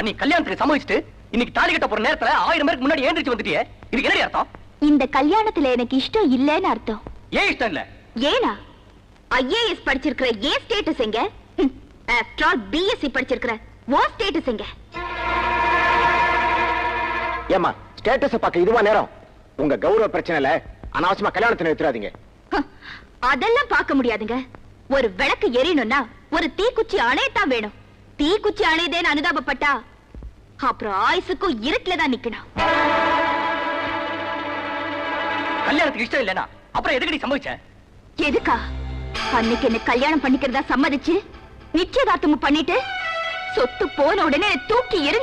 நீ கல்யாணத்துக்கு சம்மதிச்சுட்டு இன்னைக்கு தாலி கட்ட போற நேரத்துல 1000 பேருக்கு முன்னாடி ஏந்திரிச்சு வந்துட்டியே, இதுக்கு என்ன அர்த்தம்? இந்த கல்யாணத்துல எனக்கு இஷ்டம் இல்லைன்னு அர்த்தம். ஏன் இஷ்டம் இல்ல? ஏனா ஐஏஎஸ் படிச்சிருக்கிற ஏன் ஸ்டேட்டஸ் எங்க? ஆஃப்டர் ஆல் பிஎஸ்சி படிச்சிருக்கிற ஓ ஸ்டேட்டஸ் எங்க? ஏமா ஸ்டேட்டஸ் பார்க்க இதுவா நேரம்? உங்க கௌரவ பிரச்சனைல அனாவசியமா கல்யாணத்தை நிறுத்தாதீங்க. அதெல்லாம் பார்க்க முடியாதுங்க. ஒரு விளக்கு எரியணும்னா ஒரு தீக்குச்சி அணையத்தான் வேணும். தீக்குச்சி அணையதேன்னு அனுதாபப்பட்டா அப்புறம் ஆயுசுக்கும் இருட்டுல தான் நிக்கணும். கல்யாணத்துக்கு இஷ்டம் இல்லனா அப்புறம் எதுக்கு நீ சம்மதிச்ச? எதுக்கா? அன்னைக்கு என்ன கல்யாணம் பண்ணிக்கிறதா சம்மதிச்சு நிச்சயதார்த்தமும் பண்ணிட்டு சொத்து போன உடனே தூக்கி எறிஞ்சு